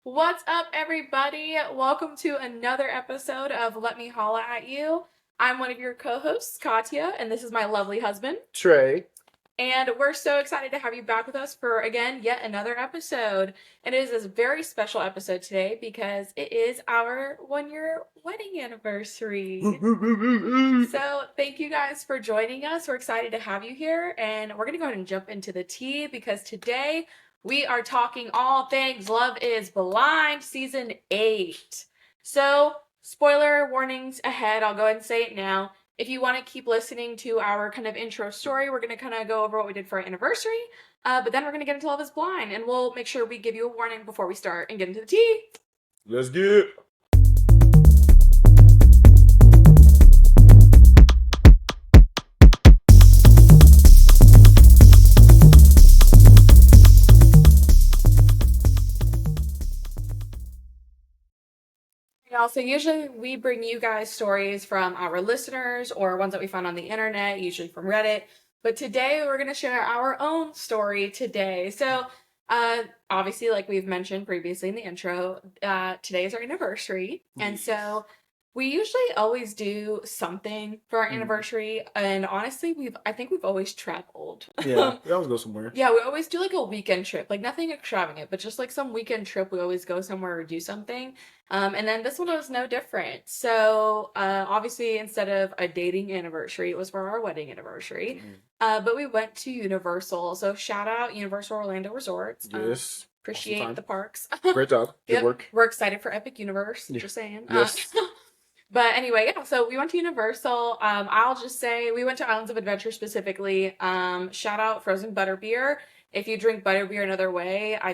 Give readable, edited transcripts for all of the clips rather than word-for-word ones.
What's up, everybody? Welcome to another episode of Let Me Holla at You. I'm one of your co hosts, Katya, and this is my lovely husband. Trey. And we're so excited to have you back with us for, again, yet another episode. And it is a very special episode today because it is our 1 year wedding anniversary. So, thank you guys for joining us. We're excited to have you here. And we're going to go ahead and jump into the tea because today we are talking all things Love is Blind Season 8. So, spoiler warnings ahead. I'll go ahead and say it now. If you want to keep listening to our kind of intro story, we're going to kind of go over what we did for our anniversary. But then we're going to get into Love is Blind, and we'll make sure we give you a warning before we start and get into the tea. Let's get it. So usually we bring you guys stories from our listeners or ones that we found on the internet, usually from Reddit. But today we're going to share our own story today. So obviously, like we've mentioned previously in the intro, today is our anniversary. And so we usually always do something for our anniversary. And honestly, I think we've always traveled. Yeah, we always go somewhere. Yeah, we always do like a weekend trip, like nothing extravagant, but just like some weekend trip. We always go somewhere or do something. And then this one was no different. So obviously, instead of a dating anniversary, it was for our wedding anniversary. But we went to Universal. So shout out Universal Orlando Resorts. Yes. Appreciate Awesome the parks. Great job. Good Yep. work. We're excited for Epic Universe. Yeah. Just saying. Yes. But anyway, yeah, so we went to Universal. I'll just say we went to Islands of Adventure specifically. Shout out Frozen Butterbeer. If you drink butterbeer another way, I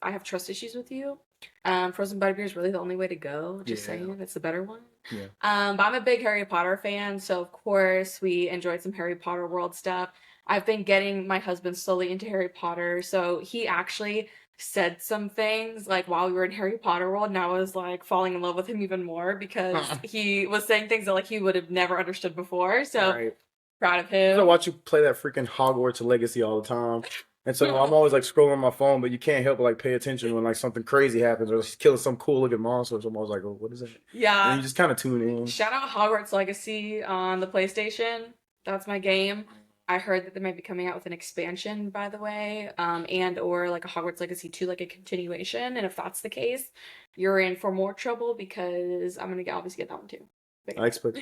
have trust issues with you. Frozen Butterbeer is really the only way to go. Just saying, it's the better one. Yeah. But I'm a big Harry Potter fan, so of course we enjoyed some Harry Potter world stuff. I've been getting my husband slowly into Harry Potter, so he actually said some things like while we were in Harry Potter world, and I was like falling in love with him even more because he was saying things that like he would have never understood before. So Right. proud of I him. watch you play that freaking Hogwarts Legacy all the time. And so I'm always like scrolling on my phone, but you can't help but like pay attention when like something crazy happens or she's killing some cool looking monster. So I'm always like, oh, what is that? And Yeah. you just kind of tune in. Shout out Hogwarts Legacy on the PlayStation. That's my game. I heard that they might be coming out with an expansion, by the way, and or like a Hogwarts Legacy 2, like a continuation. And if that's the case, you're in for more trouble because I'm gonna obviously get that one too. But I expect.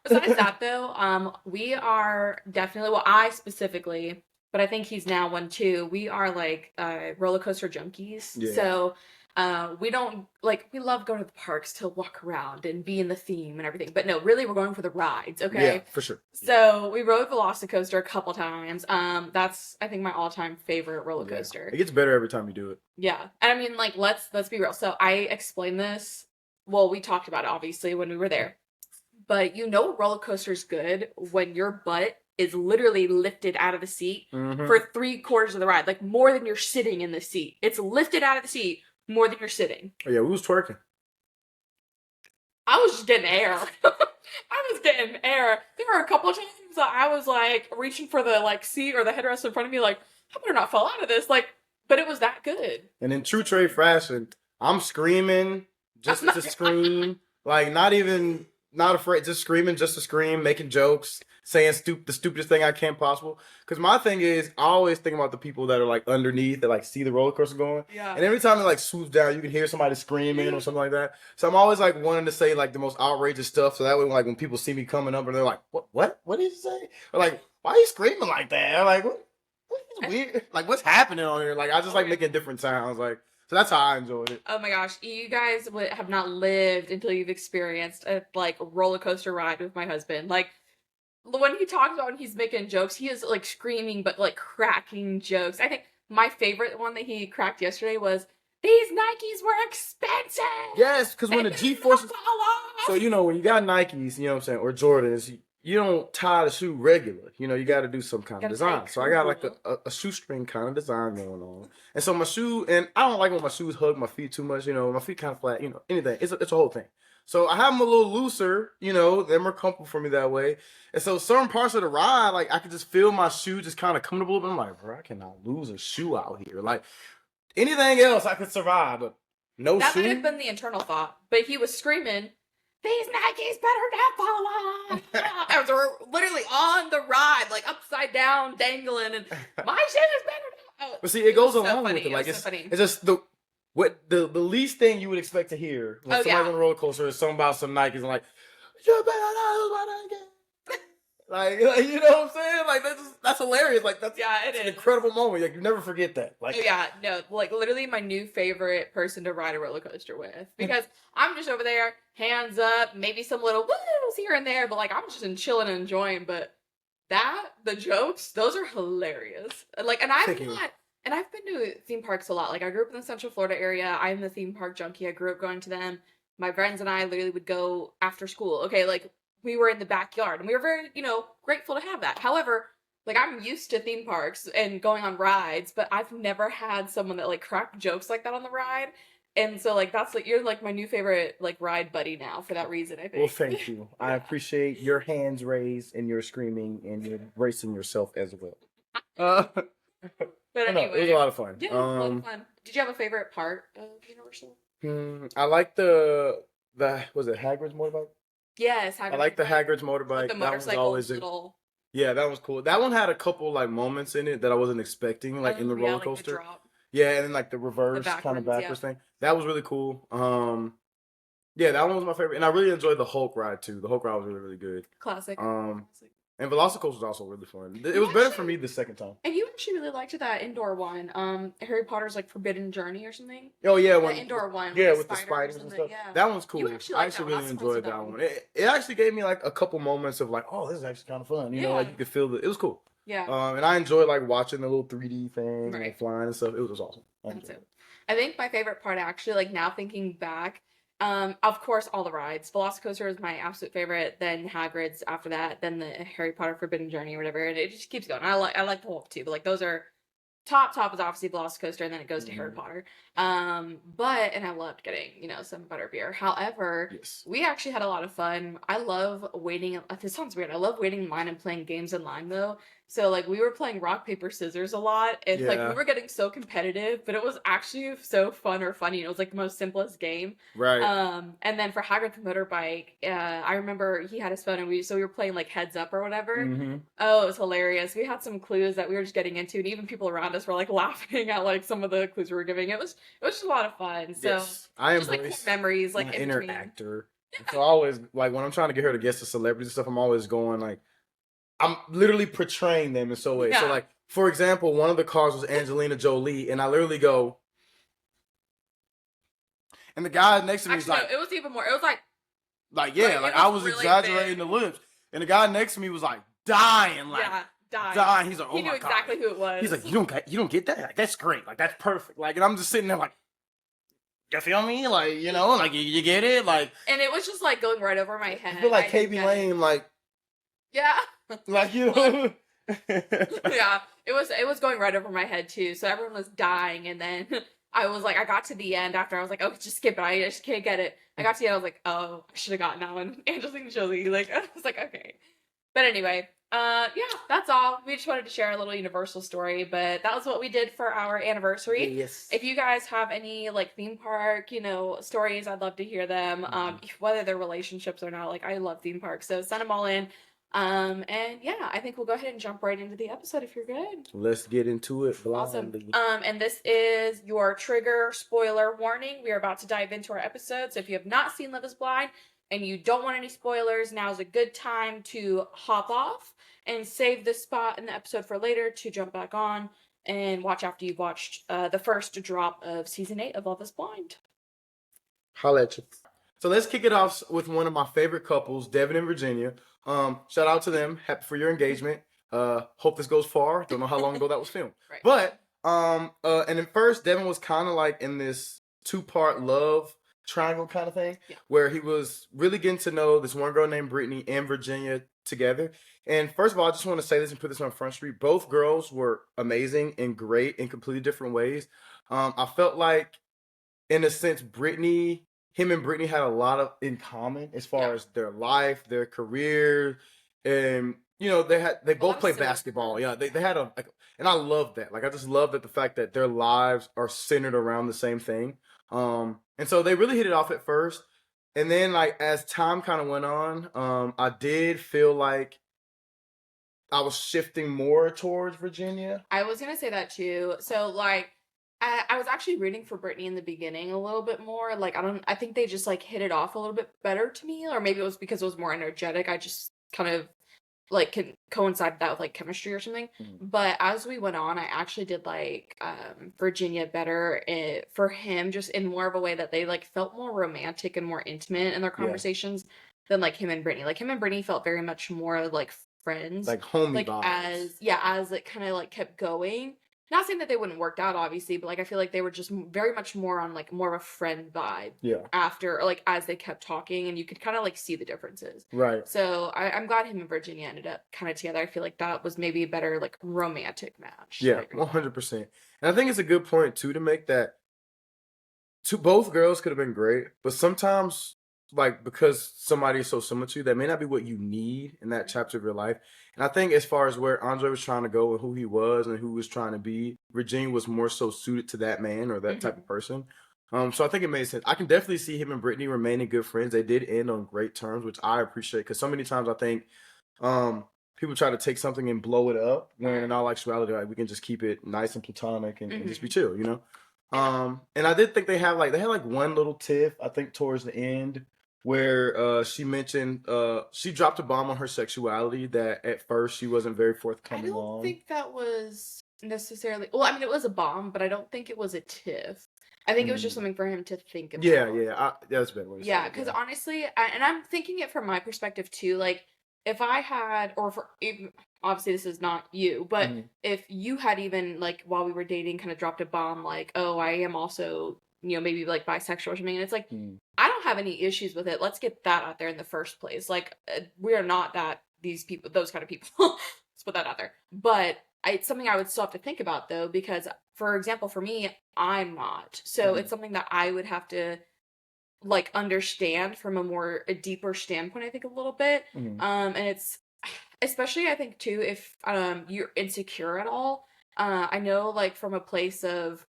besides that, though, we are definitely, well, I specifically, but I think he's now one too. We are like roller coaster junkies. Yeah. So we don't like, we love going to the parks to walk around and be in the theme and everything. But no, really, we're going for the rides, okay? Yeah, for sure. So we rode Velocicoaster a couple times. That's I think my all-time favorite roller coaster. It gets better every time you do it. Yeah. And I mean, like, let's be real. So I explained this. Well, we talked about it obviously when we were there. But you know roller coaster's good when your butt is literally lifted out of the seat for 3/4 of the ride. Like more than you're sitting in the seat. It's lifted out of the seat more than you're sitting. Oh yeah, we was twerking. I was just getting air. I was getting air. There were a couple of times that I was like reaching for the like seat or the headrest in front of me, like, I better not fall out of this. Like, but it was that good. And in true Trey fashion, I'm screaming just to scream. Like, not afraid, just screaming just to scream, making jokes, saying the stupidest thing I can possible. Because my thing is, I always think about the people that are like underneath that like see the roller coaster going. Yeah. And every time it like swoops down, you can hear somebody screaming or something like that. So I'm always like wanting to say like the most outrageous stuff. So that way, like when people see me coming up and they're like, what did you say? Or like, why are you screaming like that? Or like, what is weird? Like, what's happening on here? Like, I just like making different sounds. Like, so that's how I enjoyed it. Oh my gosh, you guys have not lived until you've experienced a like roller coaster ride with my husband. Like when he talks about when he's making jokes, he is like screaming but like cracking jokes. I think my favorite one that he cracked yesterday was these Nikes were expensive. Yes, because when the G-forces. fall off. So, you know, when you got Nikes, you know what I'm saying, or Jordans, you don't tie the shoe regular. You know, you got to do some kind of design. So I got like a shoestring kind of design going on. And so my shoe, and I don't like when my shoes hug my feet too much. You know, my feet kind of flat, you know, anything. It's a whole thing. So I have them a little looser, you know, they're more comfortable for me that way. And so certain parts of the ride, like I could just feel my shoe just kind of comfortable. But I'm like, bro, I cannot lose a shoe out here. Like anything else I could survive, but No That might shoe. have been the internal thought, but he was screaming, "These Nikes better not fall off!" I was literally on the ride, like upside down, dangling, and my shoes better not. But see, it was goes so along funny. with it. Like It was so funny. it's just the least thing you would expect to hear when Oh, somebody's yeah. on a roller coaster is something about some Nikes and like, you better not lose my Nike. like you know what I'm saying? Like that's hilarious. Like that's Yeah, it an is. incredible moment. Like you never forget that. Like Oh, yeah, no, like literally my new favorite person to ride a roller coaster with, because I'm just over there, hands up, maybe some little woos here and there, but like I'm just chilling and enjoying. But the jokes, those are hilarious. Like, Thinking, and I've been to theme parks a lot. Like, I grew up in the Central Florida area. I'm the theme park junkie. I grew up going to them. My friends and I literally would go after school. Okay, like we were in the backyard, and we were very, grateful to have that. However, like I'm used to theme parks and going on rides, but I've never had someone that like cracked jokes like that on the ride. And so like that's like you're like my new favorite like ride buddy now for that reason, I well, think. thank you. I Yeah. appreciate your hands raised and your screaming and your bracing yourself as well. Uh, But no, it was anyway, a lot of fun. yeah, it was a lot of fun. Did you have a favorite part of Universal? I like the was it Hagrid's motorbike? Yes, I like the Hagrid's motorbike. the That one's motorcycle always little. yeah, that was cool. That one had a couple like moments in it that I wasn't expecting, like in the Yeah, roller like the coaster. drop, Yeah, and then like the reverse kind of backwards, yeah. backwards thing. That was really cool. Yeah, that one was my favorite, and I really enjoyed the Hulk ride too. The Hulk ride was really really good. Classic. Classic. And Velocicoaster was also really fun. It You was better for actually- me the second time. And you actually really liked that indoor one, Harry Potter's like Forbidden Journey or something. Oh yeah, The indoor one. yeah, with with the spiders and stuff. Yeah. That one's cool. You actually I like actually that one. really I'm surprised enjoyed with that that one. It actually gave me like a couple moments of like, oh, this is actually kind of fun. You know, like Yeah. you could feel it was cool. Yeah. And I enjoyed like watching the little 3D thing and Right. like, flying and stuff. It was awesome. I That's enjoyed it. I think my favorite part actually, like now thinking back, of course all the rides. Velocicoaster is my absolute favorite, then Hagrid's after that, then the Harry Potter Forbidden Journey or whatever, and it just keeps going. I like the Hulk too, but like those are top is obviously Velocicoaster, and then it goes to Harry Potter. But and I loved getting, some butterbeer. However, Yes. we actually had a lot of fun. I love waiting. This sounds weird. I love waiting in line and playing games in line though. So like we were playing rock paper scissors a lot, and like Yeah. we were getting so competitive, but it was actually so fun or funny. It was like the most simplest game. Right. And then for Hagrid's motorbike, I remember he had his phone, and we were playing like Heads Up or whatever. Mm-hmm. Oh, it was hilarious. We had some clues that we were just getting into, and even people around us were like laughing at like some of the clues we were giving. It was just a lot of fun. So Yes. I just like embrace cool memories, like my in inner between. actor. So I always like when I'm trying to get her to guess the celebrities and stuff, I'm always going like I'm literally portraying them in some way. So Yeah. like for example, one of the cars was Angelina Jolie, and I literally go, and the guy next to me is Actually, like, no, it was even more. It was like yeah, it like was I was really exaggerating big. the lips, and the guy next to me was like dying, like yeah, dying. dying. He's like, oh He my knew exactly god. who it was. He's like, you don't get that? Like that's great. Like that's perfect. Like, and I'm just sitting there like, you feel me? Like like you get it? Like and it was just like going right over my head. I feel like I didn't KB get it. Lane, like Yeah. yeah. It was going right over my head too. So everyone was dying, and then I was like, I got to the end after I was like, oh, just skip it. I just can't get it. I got to the end. I was like, oh, I should have gotten that one. Angelina Jolie. Like I was like, okay. But anyway, yeah, that's all. We just wanted to share a little Universal story, but that was what we did for our anniversary. Yes. If you guys have any like theme park, stories, I'd love to hear them. Whether they're relationships or not. Like I love theme parks, so send them all in. And yeah, I think we'll go ahead and jump right into the episode if you're good. Let's get into it Awesome. blindly. And this is your trigger spoiler warning. We are about to dive into our episode. So if you have not seen Love is Blind and you don't want any spoilers, now is a good time to hop off and save this spot in the episode for later to jump back on and watch after you've watched the first drop of season 8 of Love is Blind. Holla at you. So let's kick it off with one of my favorite couples, Devin and Virginia. Shout out to them. Happy for your engagement. Hope this goes far. Don't know how long ago that was filmed. Right. But and at first Devin was kind of like in this 2-part love triangle kind of thing, where he was really getting to know this one girl named Brittany and Virginia together. And first of all, I just want to say this and put this on Front Street. Both girls were amazing and great in completely different ways. I felt like, in a sense, him and Brittany had a lot of in common as far as their life, their career, and they both played basketball. Yeah, they had and I love that. Like I just love that the fact that their lives are centered around the same thing. And so they really hit it off at first. And then like as time kind of went on, I did feel like I was shifting more towards Virginia. I was gonna say that too. So like, I was actually rooting for Brittany in the beginning a little bit more. Like I think they just like hit it off a little bit better to me, or maybe it was because it was more energetic. I just kind of like can coincide that with like chemistry or something. But as we went on, I actually did like Virginia better for him, just in more of a way that they like felt more romantic and more intimate in their Yeah. conversations than like him and Brittany. Like him and Brittany felt very much more like friends. Like homie Like vibes. as it kind of like kept going. Not saying that they wouldn't work out, obviously, but like I feel like they were just very much more on like more of a friend vibe Yeah. after, or like as they kept talking, and you could kind of like see the differences. Right. So I'm glad him and Virginia ended up kind of together. I feel like that was maybe a better like romantic match. So I Yeah, agree with that. 100%. And I think it's a good point too to make that both girls could have been great, but sometimes like because somebody is so similar to you, that may not be what you need in that chapter of your life. And I think as far as where Andre was trying to go and who he was and who he was trying to be, Virginia was more so suited to that man or that type Mhm. of person. So I think it made sense. I can definitely see him and Brittany remaining good friends. They did end on great terms, which I appreciate because so many times I think um people try to take something and blow it up when in all actuality like we can just keep it nice and platonic and just be Mhm. chill, you know? And And I did think they had like one little tiff, I think towards the end, where she mentioned she dropped a bomb on her sexuality that at first she wasn't very I forthcoming don't on. think that was necessarily, well, I mean, it was a bomb, but I don't think it was a tiff. I think it was just Mm. something for him to think Yeah, about. yeah, that's a better way to say Yeah, it. because Yeah. honestly, and I'm thinking it from my perspective too. Like, if I had, or for even, obviously this is not you, but Mhm. if you had even like while we were dating, kind of dropped a bomb, like, oh, I am also, maybe like bisexual or something, and it's like, Mm. I don't have any issues with it. Let's get that out there in the first place. Like, we are not that these people, those kind of people. Let's put that out there. But it's something I would still have to think about though, because for example, for me, I'm not. So Mhm. it's something that I would have to like understand from a deeper standpoint, I think a little bit. Mhm. And it's especially I think too if you're insecure at all. I know like from a place of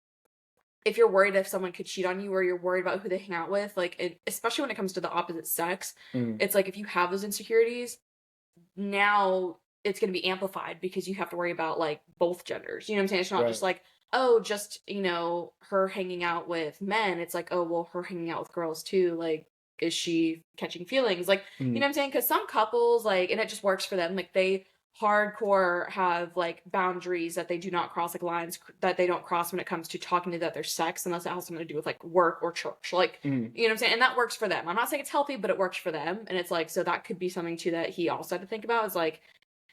if you're worried if someone could cheat on you or you're worried about who they hang out with, like especially when it comes to the opposite sex, Mhm. it's like if you have those insecurities, now it's going to be amplified because you have to worry about like both genders. You know what I'm saying? It's not just Right. like, oh, just, her hanging out with men. It's like, oh, well, her hanging out with girls too. Like, is she catching feelings? Like, you Mhm. know what I'm saying? Because some couples, like, and it just works for them. Like, they hardcore have like boundaries that they do not cross, like lines that they don't cross when it comes to talking to the other sex, unless it has something to do with like work or church. Like, Mhm. you know what I'm saying? And that works for them. I'm not saying it's healthy, but it works for them. And it's like, so that could be something too that he also had to think about is like,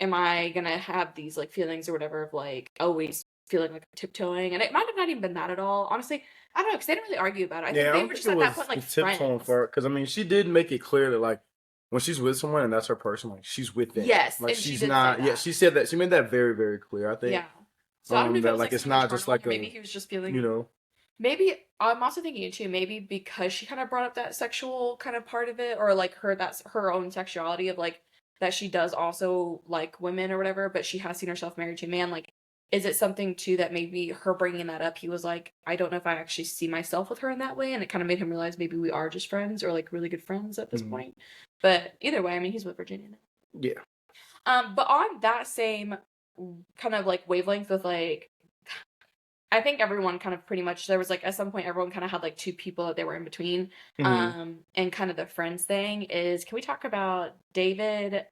am I gonna have these like feelings or whatever of like always feeling like I'm tiptoeing? And it might have not even been that at all. Honestly, I don't know, because they didn't really argue about it. I Yeah, think I they don't were think just it at that was point like the tiptoeing friends. for her because I mean she did make it clear that like when she's with someone and that's her person, like she's with them. Yes, Like and she she's did say not. Yeah, that. she said that. She made that very very clear. I think Yeah. So I don't know if it that was like like it's something not just internal, like or maybe a he was just feeling you know. maybe I'm also thinking too, maybe because she kind of brought up that sexual kind of part of it, or like that's her own sexuality of like that she does also like women or whatever, but she has seen herself married to a man. Like, is it something too that maybe her bringing that up, he was like, I don't know if I actually see myself with her in that way, and it kind of made him realize maybe we are just friends or like really good friends at this Mhm. point. But either way, I mean, he's with Virginia now. Yeah. But on that same kind of like wavelength with like I think everyone kind of pretty much there was like at some point everyone kind of had like two people that they were in between. Mhm. And kind of the friends thing is can we talk about David,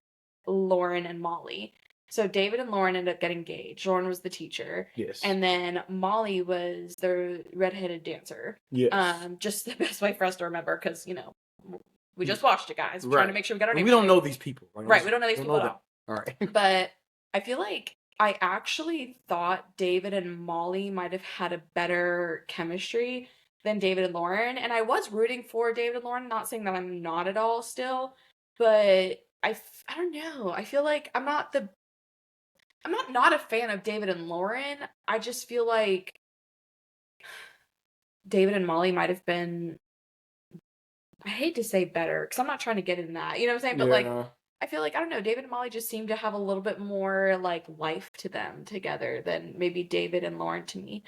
Lauren, and Molly? So David and Lauren ended up getting engaged. Lauren was the teacher. Yes. And then Molly was the redheaded dancer. Yes. Just the best way for us to remember because, we Y- just watched it, guys. We're trying to Right. make sure we got our And we names don't straight. know these people. Like, Right, we don't know these don't people know at them. all. All right. But I feel like I actually thought David and Molly might have had a better chemistry than David and Lauren. And I was rooting for David and Lauren, not saying that I'm not at all still, but I don't know. I feel like I'm not a fan of David and Lauren. I just feel like David and Molly might have been I hate to say better because I'm not trying to get in that. You know what I'm saying? But like Yeah. I feel like I don't know, David and Molly just seem to have a little bit more like life to them together than maybe David and Lauren to me.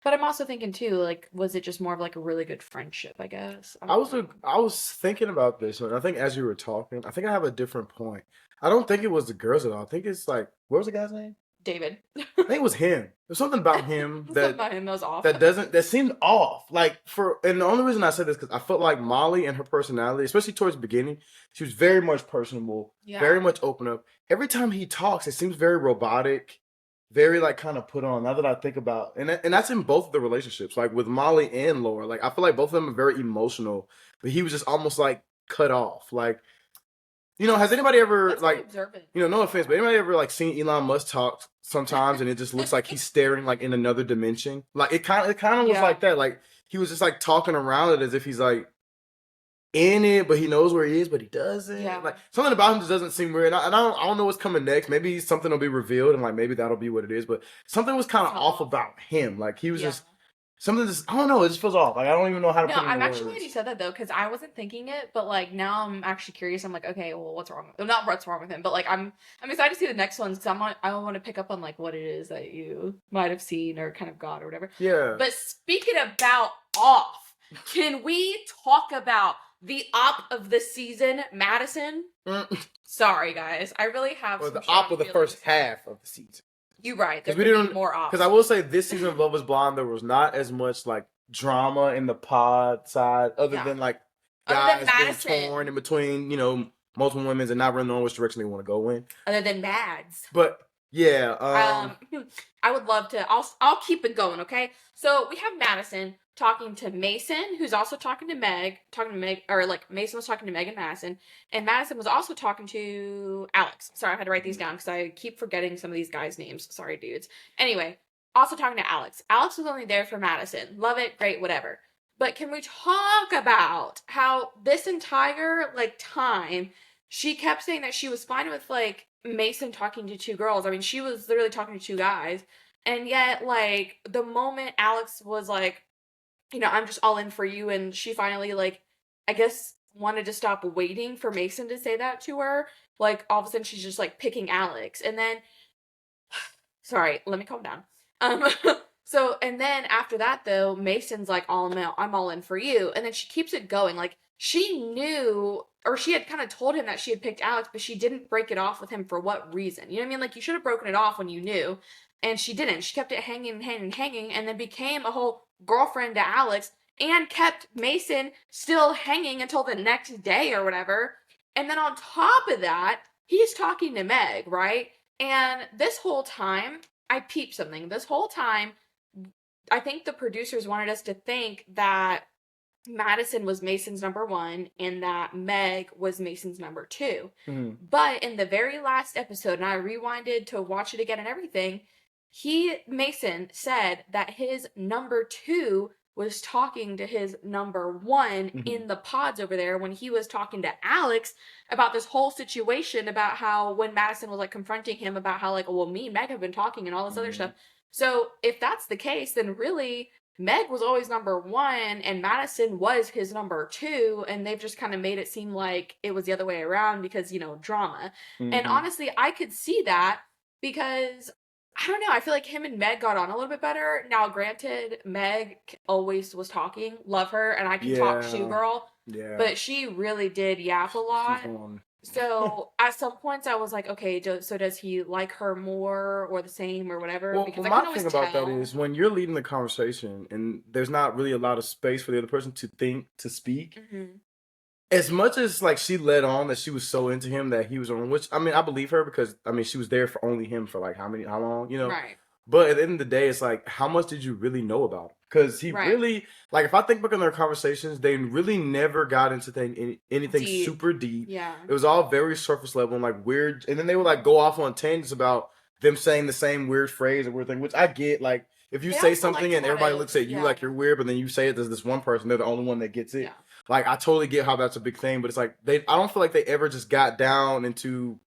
But I'm also thinking too, like, was it just more of like a really good friendship, I guess? I I don't was know. I was thinking about this, and I think as you were talking, I think I have a different point. I don't think it was the girls at all. I think it's like, what was the guy's name? David. I think it was him. There's something about him Something about him that was off. that seemed off. Like and the only reason I said this because I felt like Molly and her personality, especially towards the beginning, she was very much personable, Yeah. very much open up. Every time he talks, it seems very robotic, very like kind of put on. Now that I think about, and that's in both of the relationships, like with Molly and Laura. Like I feel like both of them are very emotional, but he was just almost like cut off. Like has anybody ever That's very like, observant. no offense, but anybody ever like seen Elon Musk talk sometimes and it just looks like he's staring like in another dimension? Like it kind of was Yeah. like that. Like he was just like talking around it as if he's like in it, but he knows where he is, but he doesn't. Yeah. Like something about him just doesn't seem weird. And I don't know what's coming next. Maybe something will be revealed and like maybe that'll be what it is. But something was kind of Felt off off. about him. Like he was Yeah. just something. Just I don't know. It just feels off. Like I don't even know how to No, put it I'm into actually glad you words. said that though, because I wasn't thinking it, but like now I'm actually curious. I'm like, okay, well, what's wrong? Well, not what's wrong with him, but like I'm excited to see the next ones because I want to pick up on like what it is that you might have seen or kind of got or whatever. Yeah. But speaking about off, can we talk about the op of the season, Madison? Sorry, guys, I really have Or some the op of the feelings. first half of the season. You're right. There Because we could be didn't. more ops. Because I will say this season of Love Is Blind, there was not as much like drama in the pod side, other Yeah. than like Other than guys being Madison. torn in between, multiple women's and not really knowing which direction they want to go in. Other than Mads. But yeah, I would love to. I'll keep it going. Okay. So we have Madison talking to Mason, who's also talking to Meg, or like Mason was talking to Meg and Madison, and Madison was also talking to Alex. Sorry, I had to write these down because I keep forgetting some of these guys' names. Sorry, dudes. Anyway, also talking to Alex. Alex was only there for Madison. Love it, great, whatever. But can we talk about how this entire like time she kept saying that she was fine with like Mason talking to two girls. I mean, she was literally talking to two guys. And yet, like, the moment Alex was like, I'm just all in for you, and she finally, like, I guess wanted to stop waiting for Mason to say that to her, like, all of a sudden she's just like picking Alex. And then, sorry, let me calm down. Um, and then after that, though, Mason's like, I'm all in for you. And then she keeps it going. Like, she knew, or she had kind of told him that she had picked Alex, but she didn't break it off with him for what reason? You know what I mean? Like, you should have broken it off when you knew. And she didn't. She kept it hanging, hanging, hanging, and then became a whole girlfriend to Alex and kept Mason still hanging until the next day or whatever. And then on top of that, he's talking to Meg, right? And this whole time, I peeped something. This whole time, I think the producers wanted us to think that Madison was Mason's number one and that Meg was Mason's number two. mhm. But in the very last episode, and I rewinded to watch it again and everything, Mason said that his number two was talking to his number one in the pods over there when he was talking to Alex about this whole situation about how when Madison was like confronting him about how like, well, me and Meg have been talking and all this other stuff. So if that's the case, then really Meg was always number one and Madison was his number two, and they've just kind of made it seem like it was the other way around because, drama. And honestly, I could see that because I don't know. I feel like him and Meg got on a little bit better. Now, granted, Meg always was talking. Love her, and I can talk Yeah. shoe girl. Yeah. But she really did yap a lot. She's on. So at some points, I was like, okay, so does he like her more or the same or whatever? Well, Because I my can always thing about tell. that is when you're leading the conversation and there's not really a lot of space for the other person to think, to speak. Mhm. As much as like she led on that she was so into him that he was on, which I mean I believe her because I mean she was there for only him for like how long, Right. But at the end of the day, it's like how much did you really know about him? Because he Right. really like if I think back on their conversations, they really never got into anything Deep. super deep. Yeah. It was all very surface level and like weird, and then they would like go off on tangents about them saying the same weird phrase or weird thing, which I get. Like if you They say also something like and to everybody wanna- looks at you yeah. like you're weird, but then you say it, there's this one person, they're the only one that gets it. Yeah. Like I totally get how that's a big thing, but it's like I don't feel like they ever just got down into.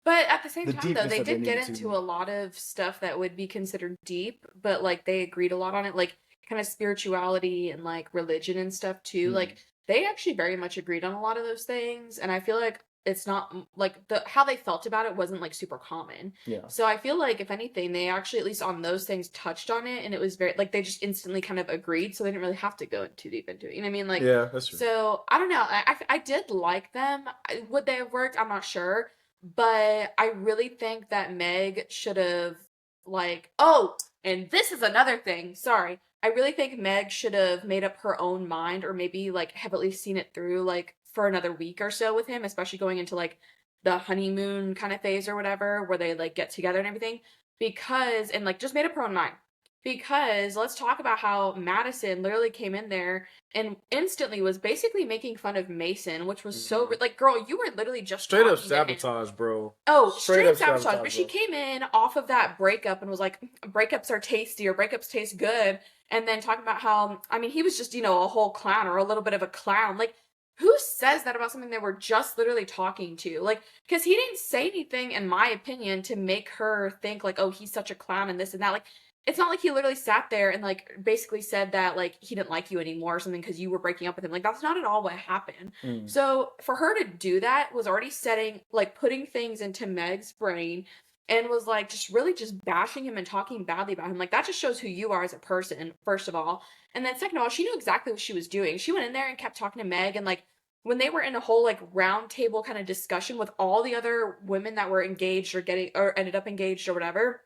But at the same The time, though, deepness they that they did get needed to. into a lot of stuff that would be considered deep, but like they agreed a lot on it, like kind of spirituality and like religion and stuff too. Mhm. Like they actually very much agreed on a lot of those things, and I feel like it's not like how they felt about it wasn't like super common. Yeah. So I feel like if anything, they actually at least on those things touched on it, and it was very like they just instantly kind of agreed, so they didn't really have to go too deep into it. You know what I mean? Like, Yeah, that's true. so I don't know. I did like them. Would they have worked? I'm not sure, but I really think that Meg should have like and this is another thing. Sorry. I really think Meg should have made up her own mind or maybe like have at least seen it through like for another week or so with him, especially going into like the honeymoon kind of phase or whatever, where they like get together and everything. Because, and like just made up her own mind. Because let's talk about how Madison literally came in there and instantly was basically making fun of Mason, which was so like, girl, you were literally just Straight up talking to him. sabotage, bro. Oh, Straight straight up sabotage. sabotage, But she bro. came in off of that breakup and was like, breakups are tasty or breakups taste good. And then talking about how, I mean, he was just, a whole clown or a little bit of a clown. Like, who says that about something they were just literally talking to? Like, because he didn't say anything, in my opinion, to make her think, like, oh, he's such a clown and this and that. Like, it's not like he literally sat there and, like, basically said that, like, he didn't like you anymore or something because you were breaking up with him. Like, that's not at all what happened. So, for her to do that was already setting, like, putting things into Meg's brain and was like just really just bashing him and talking badly about him. Like that just shows who you are as a person, first of all. And then second of all, she knew exactly what she was doing. She went in there and kept talking to Meg and like when they were in a whole like round table kind of discussion with all the other women that were engaged or getting or ended up engaged or whatever,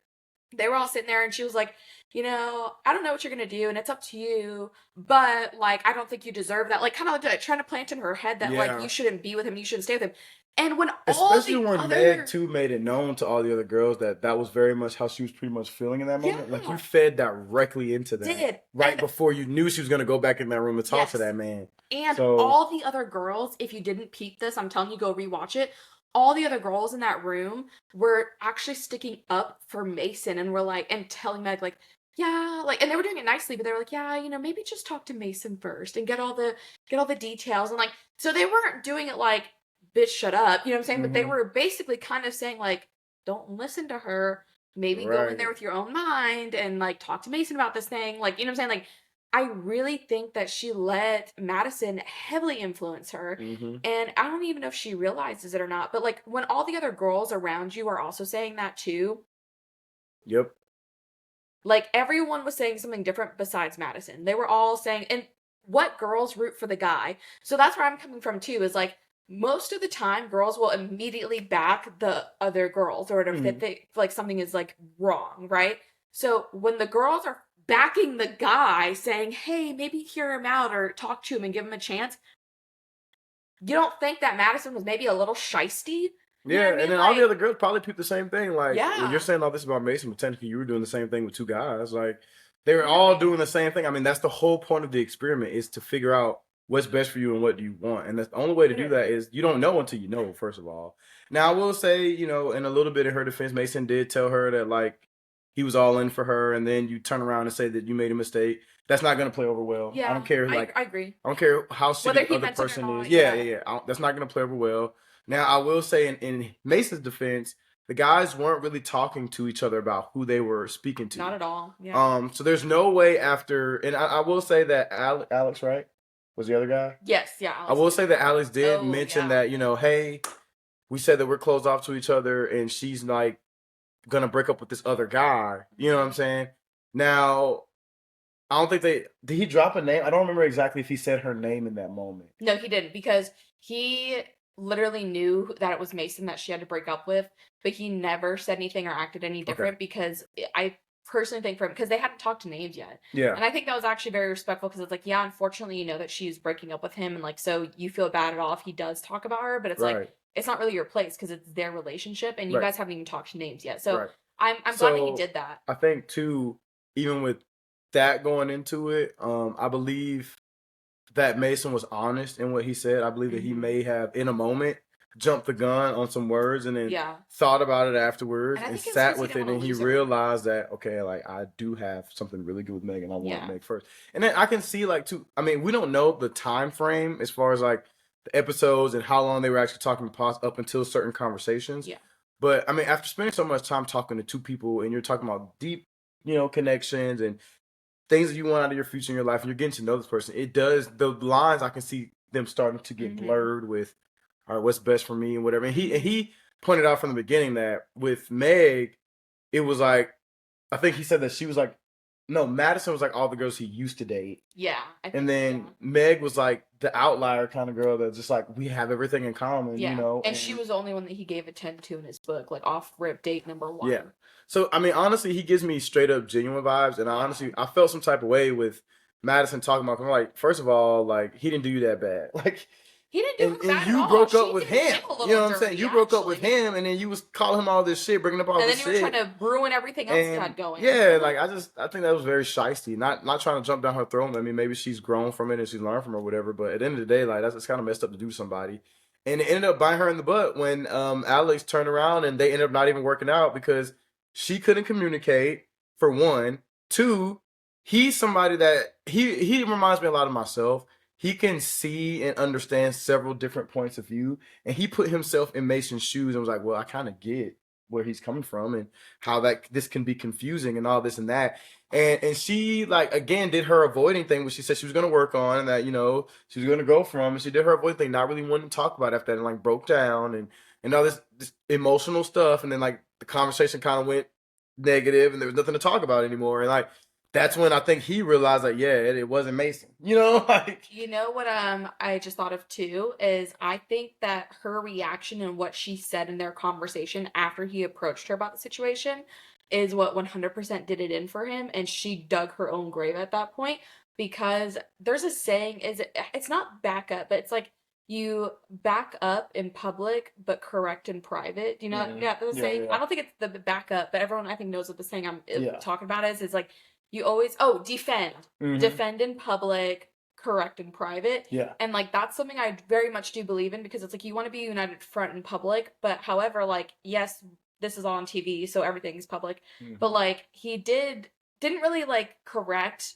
they were all sitting there and she was like, I don't know what you're gonna do and it's up to you, but like I don't think you deserve that. Like kind of like trying to plant in her head that like you shouldn't be with him, you shouldn't stay with him. And when especially when Meg too made it known to all the other girls that was very much how she was pretty much feeling in that moment. Like you fed directly into that right before you knew she was gonna go back in that room and talk to that man. And all the other girls, if you didn't peep this, I'm telling you, go rewatch it. All the other girls in that room were actually sticking up for Mason and were like, and telling Meg, like, yeah, like, and they were doing it nicely, but they were like, yeah, maybe just talk to Mason first and get all the details. And like, so they weren't doing it like, bitch, shut up, you know what I'm saying? But they were basically kind of saying, like, don't listen to her. Maybe go in there with your own mind and like talk to Mason about this thing. Like, you know what I'm saying? Like, I really think that she let Madison heavily influence her. And I don't even know if she realizes it or not. But like when all the other girls around you are also saying that too. Yep. Like everyone was saying something different besides Madison. They were all saying, and what girls root for the guy. So that's where I'm coming from too, is like most of the time girls will immediately back the other girls or if they like something is like wrong, right? So when the girls are backing the guy saying, hey, maybe hear him out or talk to him and give him a chance, you don't think that Madison was maybe a little shisty? Yeah, and then all the other girls probably peeped the same thing. Like, well, you're saying all this about Mason, but technically you were doing the same thing with two guys. Like, they were all doing the same thing. I mean, that's the whole point of the experiment is to figure out what's best for you and what do you want. And that's the only way to do that is you don't know until you know, first of all. Now, I will say, in a little bit in her defense, Mason did tell her that, like, he was all in for her, and then you turn around and say that you made a mistake. That's not going to play over well. Yeah, I don't care. Like, I agree. I don't care how shitty the other person is. Yeah. That's not going to play over well. Now, I will say in Mason's defense, the guys weren't really talking to each other about who they were speaking to. Not at all. Yeah. So there's no way after, and I will say that Alex, right, was the other guy. Yes. Yeah. Alex I will say that Alex did mention that hey, we said that we're closed off to each other, and she's like gonna break up with this other guy. You know what I'm saying? Now, I don't think did he drop a name? I don't remember exactly if he said her name in that moment. No, he didn't because he literally knew that it was Mason that she had to break up with, but he never said anything or acted any different because I personally think for him, because they hadn't talked to names yet. Yeah. And I think that was actually very respectful because it's like, yeah, unfortunately, you know that she's breaking up with him and like, so you feel bad at all if he does talk about her, but it's like, it's not really your place because it's their relationship and you guys haven't even talked names yet. So I'm glad that he did that. I think too, even with that going into it, I believe that Mason was honest in what he said. I believe that he may have, in a moment, jumped the gun on some words and then thought about it afterwards and sat with it, and he realized that, okay, like I do have something really good with Meg and I want Meg first. And then I can see like too, I mean, we don't know the time frame as far as like the episodes and how long they were actually talking up until certain conversations. Yeah. But I mean, after spending so much time talking to two people and you're talking about deep, connections and things that you want out of your future in your life, and you're getting to know this person, it does, the lines, I can see them starting to get blurred with all right, what's best for me and whatever. And he pointed out from the beginning that with Meg, it was like, I think he said that she was like, no, Madison was like all the girls he used to date. Yeah, I And think then Meg was like the outlier kind of girl that's just like, we have everything in common, you yeah, know? and she was the only one that he gave attention to in his book, like off rip date number one. Yeah. So, I mean, honestly, he gives me straight up genuine vibes. And I felt some type of way with Madison talking about him. Like, first of all, like, he didn't do you that bad. Like, He didn't do her and bad at you all. broke up She with did him. him a little You know what I'm saying? dirty, You broke up with actually. him, and then you was calling him all this shit, bringing up all And this then you were shit. trying to ruin everything else he had And going. yeah, like I think that was very shisty. Not trying to jump down her throat. I mean, maybe she's grown from it and she's learned from it or whatever. But at the end of the day, like that's kind of messed up to do to somebody. And it ended up biting her in the butt when Alex turned around and they ended up not even working out because she couldn't communicate, for one. Two, he's somebody that he reminds me a lot of myself. He can see and understand several different points of view, and he put himself in Mason's shoes and was like, "Well, I kind of get where he's coming from and how that this can be confusing and all this and that." And she like again did her avoiding thing, which she said she was gonna work on, and that she was gonna go from. And she did her avoiding thing, not really wanting to talk about it after that, and like broke down and all this emotional stuff, and then like the conversation kind of went negative, and there was nothing to talk about anymore, and like that's when I think he realized like, yeah, it wasn't Mason. Like You know what I just thought of too is I think that her reaction and what she said in their conversation after he approached her about the situation is what 100% did it in for him, and she dug her own grave at that point because there's a saying it's not back up, but it's like you back up in public but correct in private. Do you know, yeah, the saying? I don't think it's the back up, but everyone I think knows what the saying I'm talking about is. It's like you always defend. Defend in public, correct in private. Yeah. And like that's something I very much do believe in because it's like you want to be united front in public, but however, like, yes, this is all on TV, so everything's public. But like he didn't really like correct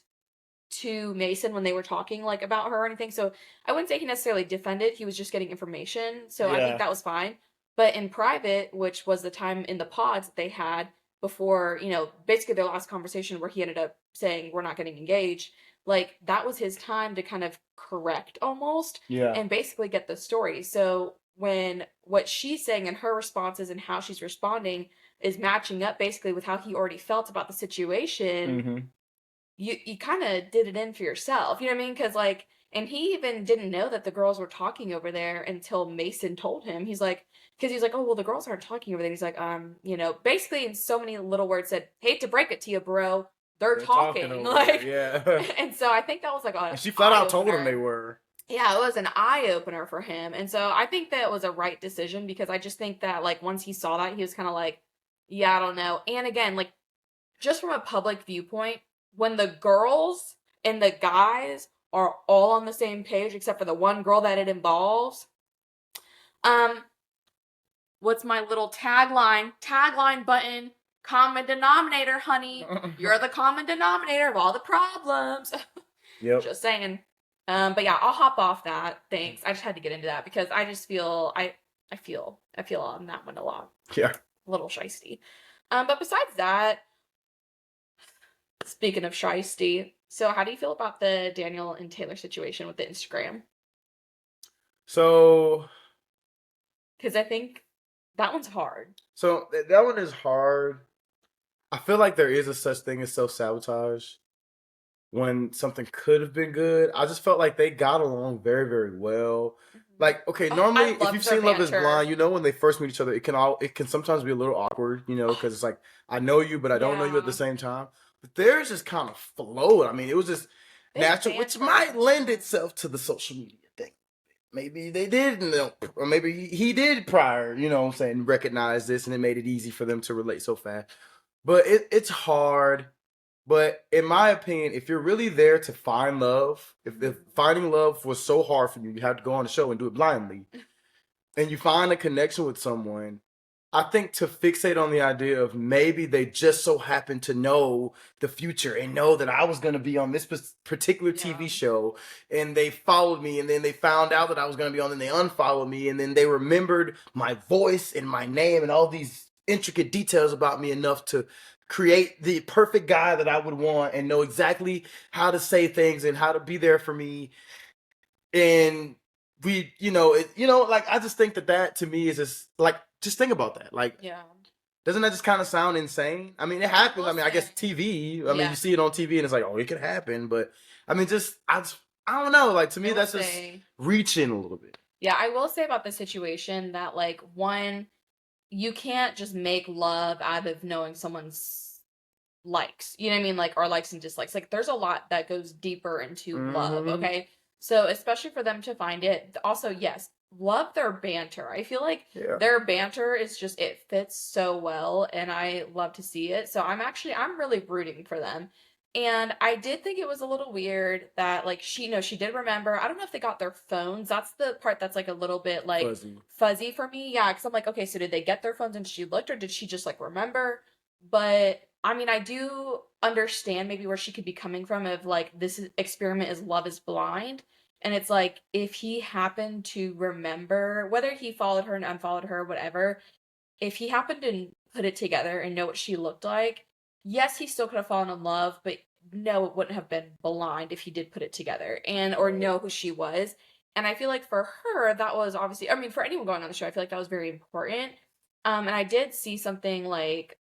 to Mason when they were talking like about her or anything. So I wouldn't say he necessarily defended, he was just getting information. So I think that was fine. But in private, which was the time in the pods that they had before, basically their last conversation where he ended up saying we're not getting engaged, like that was his time to kind of correct almost and basically get the story. So when what she's saying and her responses and how she's responding is matching up basically with how he already felt about the situation, you kind of did it in for yourself. You know what I mean? Because like, and he even didn't know that the girls were talking over there until Mason told him. He's like, because he's like, oh well, the girls aren't talking over there. He's like, basically in so many little words said, hate to break it to you, bro, they're talking. Like, yeah. And so I think that was like and she flat out told him they were. Yeah, it was an eye opener for him. And so I think that was a right decision because I just think that like once he saw that, he was kind of like, yeah, I don't know. And again, like just from a public viewpoint, when the girls and the guys are all on the same page except for the one girl that it involves, what's my little tagline button? Common denominator, honey. You're the common denominator of all the problems. Yep. Just saying. But yeah, I'll hop off that. Thanks. I just had to get into that because I just feel I feel on that one a lot. Yeah. A little shisty. But besides that, speaking of shisty, so how do you feel about the Daniel and Taylor situation with the Instagram? So, because I think that one's hard. So that one is hard. I feel like there is a such thing as self-sabotage when something could have been good. I just felt like they got along very, very well. Like, okay, normally if you've seen Love is Blind, when they first meet each other, it can sometimes be a little awkward, because it's like I know you, but I don't know you at the same time. But theirs just kind of flowed. I mean, it was just natural, which might lend itself to the social media thing. Maybe they didn't know, or maybe he did prior, recognize this, and it made it easy for them to relate so fast. But it's hard. But in my opinion, if you're really there to find love, if finding love was so hard for you, you have to go on the show and do it blindly, and you find a connection with someone, I think to fixate on the idea of maybe they just so happen to know the future and know that I was going to be on this particular TV show, and they followed me, and then they found out that I was going to be on, and they unfollowed me, and then they remembered my voice and my name and all these intricate details about me enough to create the perfect guy that I would want and know exactly how to say things and how to be there for me. And like I just think that to me is just like, just think about that. Like, Yeah. doesn't that just kind of sound insane? I mean, it happens. I mean, I guess TV. I mean, Yeah. you see it on TV, and it's like, oh, it could happen. But I mean, I don't know. Like, to me, that's just reaching a little bit. Yeah, I will say about the situation that, like, one, you can't just make love out of knowing someone's likes. You know what I mean? Like, or likes and dislikes. Like, there's a lot that goes deeper into love, Mm-hmm. okay? So, especially for them to find it. Also, yes, love their banter. I feel like their banter is just, it fits so well, and I love to see it. So, I'm really rooting for them. And I did think it was a little weird that, like, she did remember. I don't know if they got their phones. That's the part that's like a little bit like fuzzy for me. Yeah, because I'm like, okay, so did they get their phones and she looked, or did she just like remember? But I mean, I do understand maybe where she could be coming from of like, experiment is love is blind. And it's like, if he happened to remember whether he followed her and unfollowed her, whatever, if he happened to put it together and know what she looked like, yes, he still could have fallen in love, but no, it wouldn't have been blind if he did put it together and or know who she was. And I feel like for her, that was obviously, I mean, for anyone going on the show, I feel like that was very important. And I did see something like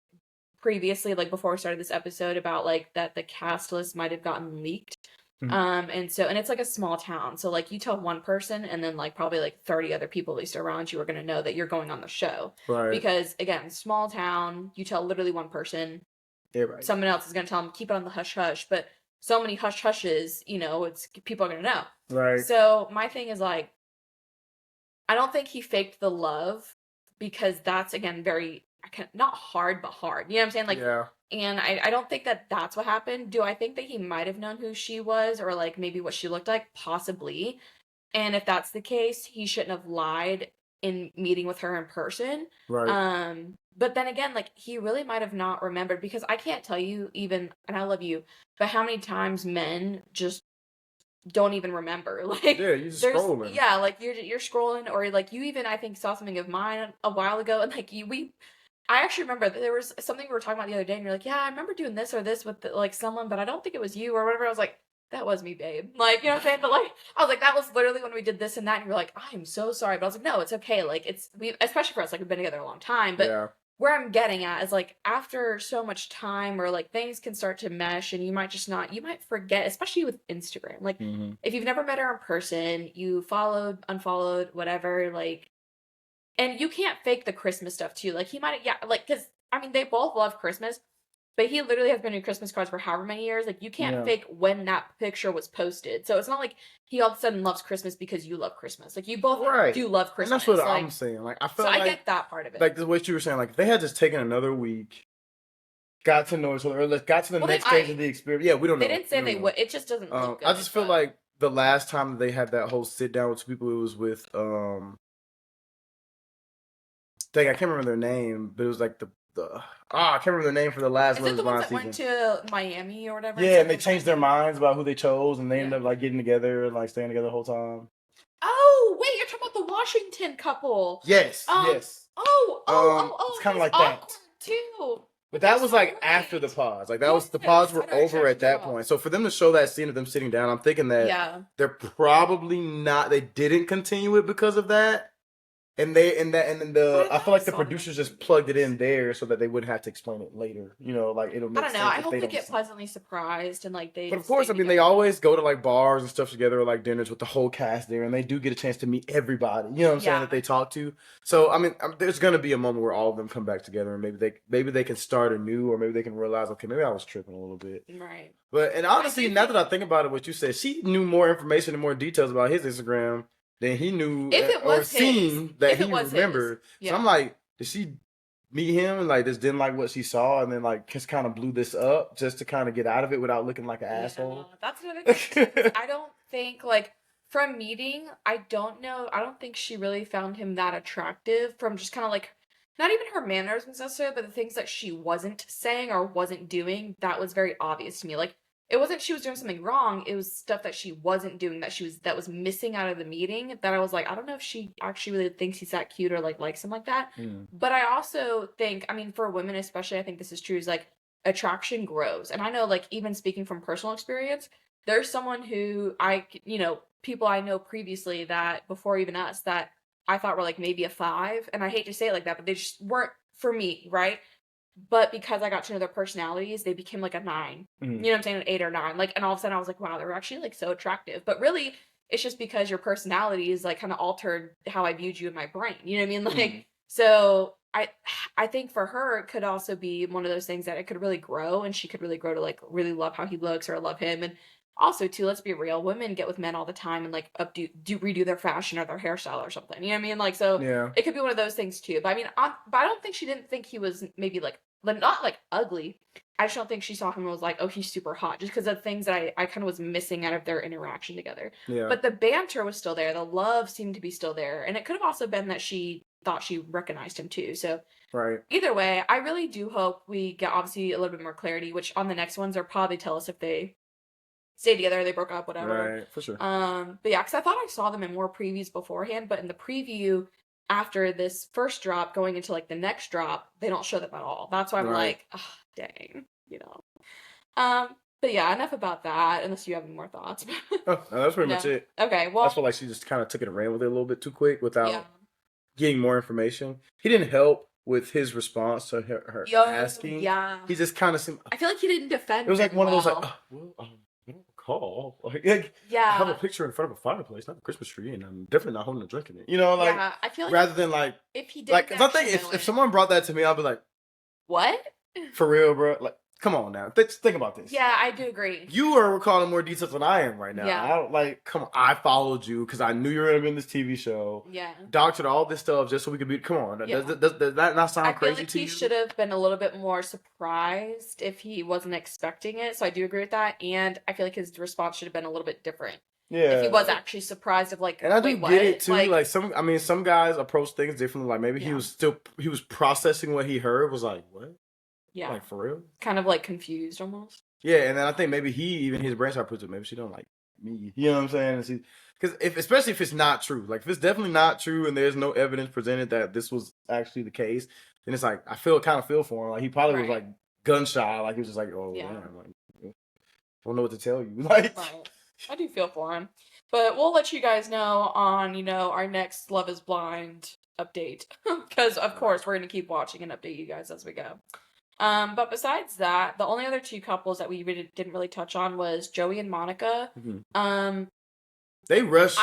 previously, like before we started this episode, about like that the cast list might have gotten leaked. And it's like a small town. So like you tell one person and then like probably like 30 other people at least around you are gonna know that you're going on the show. Right. Because again, small town, you tell literally one person. Yeah, right. Someone else is gonna tell them, keep it on the hush hush. But so many hush hushes, it's people are gonna know. Right. So my thing is like, I don't think he faked the love because that's again very not hard but hard. You know what I'm saying? Like, yeah. And I don't think that that's what happened. Do I think that he might have known who she was or like maybe what she looked like? Possibly. And if that's the case, he shouldn't have lied in meeting with her in person. Right. But then again, like he really might have not remembered because I can't tell you even, and I love you, but how many times men just don't even remember. Like yeah, you're just scrolling. Yeah, like you're scrolling, or like you even I think saw something of mine a while ago, and like I actually remember that there was something we were talking about the other day, and you're like, yeah, I remember doing this or this with like someone, but I don't think it was you or whatever. I was like, that was me, babe. Like, you know what I'm saying? But like, I was like, that was literally when we did this and that, and you're like, I'm so sorry, but I was like, no, it's okay. Like, especially for us, like we've been together a long time, but. Yeah. Where I'm getting at is like after so much time where like things can start to mesh and you might forget, especially with Instagram. Like if you've never met her in person, you followed, unfollowed, whatever, like, and you can't fake the Christmas stuff too. Like he might, yeah, like, cause I mean, they both love Christmas, but he literally has been doing Christmas cards for however many years. Like you can't fake when that picture was posted. So it's not like he all of a sudden loves Christmas because you love Christmas. Like you both do love Christmas. And that's what I'm saying. Like I felt I get that part of it. Like the way you were saying, like if they had just taken another week, got to know each other, or got to the next stage of the experience. Yeah, we don't know. They didn't say they would. It just doesn't look good. I just feel like the last time they had that whole sit down with two people, it was with I can't remember their name, but it was like I can't remember their name for the last Is it the ones that season. went to Miami or whatever? Yeah, and they changed their minds about who they chose, and they ended up like getting together and like staying together the whole time. Oh wait, you're talking about the Washington couple? Yes, yes. It's kind of like that too. But that was like after the pause. Like that was the pause were over at that point. So for them to show that scene of them sitting down, I'm thinking that they're probably not. They didn't continue it because of that. And I feel like the producers just plugged it in there so that they wouldn't have to explain it later. Like it'll make sense. I don't know. I hope they get pleasantly surprised and like they. But of course, I mean, they always go to like bars and stuff together, or like dinners with the whole cast there, and they do get a chance to meet everybody. You know what I'm saying? That they talk to. So I mean, there's gonna be a moment where all of them come back together, and maybe they can start anew, or maybe they can realize, okay, maybe I was tripping a little bit. Right. And honestly, now that I think about it, what you said, she knew more information and more details about his Instagram than he knew or seen that he remembered. So I'm like, did she meet him and like just didn't like what she saw and then like just kind of blew this up just to kind of get out of it without looking like an asshole? That's another thing. I don't think like from meeting, I don't know. I don't think she really found him that attractive from just kind of like not even her manners necessarily, but the things that she wasn't saying or wasn't doing. That was very obvious to me. Like it wasn't she was doing something wrong. It was stuff that she wasn't doing that was missing out of the meeting that I was like, I don't know if she actually really thinks he's that cute or like likes him like that. But I also think, I mean, for women especially, I think this is true, is like attraction grows. And I know like even speaking from personal experience, there's someone who people I know previously that before even us that I thought were like maybe a 5, and I hate to say it like that, but they just weren't for me, right? But because I got to know their personalities, they became like a 9. You know what I'm saying? An 8 or 9. Like, and all of a sudden I was like, wow, they're actually like so attractive. But really, it's just because your personality is like kind of altered how I viewed you in my brain. You know what I mean? Like, so I think for her it could also be one of those things that it could really grow, and she could really grow to like really love how he looks or love him. And also too, let's be real, women get with men all the time and like redo their fashion or their hairstyle or something. You know what I mean? Like, so Yeah. it could be one of those things too. But I mean, but I don't think she didn't think he was maybe like not like ugly. I just don't think she saw him and was like, oh, he's super hot, just because of things that I kind of was missing out of their interaction together. Yeah. But the banter was still there. The love seemed to be still there. And it could have also been that she thought she recognized him too. So Right. either way, I really do hope we get obviously a little bit more clarity, which on the next ones they'll probably tell us if they stay together, they broke up, whatever. Right, for sure. But yeah, because I thought I saw them in more previews beforehand, but in the preview after this first drop, going into like the next drop, they don't show them at all. That's why I'm like, oh, dang, you know. But yeah, enough about that. Unless you have any more thoughts. Oh, no, that's pretty much it. Okay, well, I feel like she just kind of took it and ran with it a little bit too quick without getting more information. He didn't help with his response to her asking. Yeah, he just kind of seemed. I feel like he didn't defend. It was like one of those like, well, I don't recall. Like, yeah, I have a picture in front of a fireplace, not a Christmas tree, and I'm definitely not holding a drink in it. You know, like, yeah, I feel like rather than like, if he did, like, cause I think if someone brought that to me, I'd be like, what? For real, bro? Like, come on now. Think about this. Yeah, I do agree. You are recalling more details than I am right now. Yeah. I don't like. Come on, I followed you because I knew you were gonna be in this TV show. Yeah. Doctored all this stuff just so we could be. Come on, Yeah. does that not sound crazy like to you? He should have been a little bit more surprised if he wasn't expecting it. So I do agree with that, and I feel like his response should have been a little bit different. Yeah. If he was actually surprised of like, and I do get it too. Like some guys approach things differently. Like maybe he was processing what he heard. Was like, what? Yeah. Like, for real? Kind of like confused almost. Yeah, and then I think maybe his brain started puts it. Maybe she don't like me. You know what I'm saying? Because especially if it's not true, like if it's definitely not true and there's no evidence presented that this was actually the case, then it's like I kind of feel for him. Like he probably was like gun shy. Like he was just like, oh yeah, like, I don't know what to tell you. Like, right. I do feel for him, but we'll let you guys know on our next Love Is Blind update because of course we're gonna keep watching and update you guys as we go. But besides that, the only other two couples that we didn't really touch on was Joey and Monica. Mm-hmm. They rushed.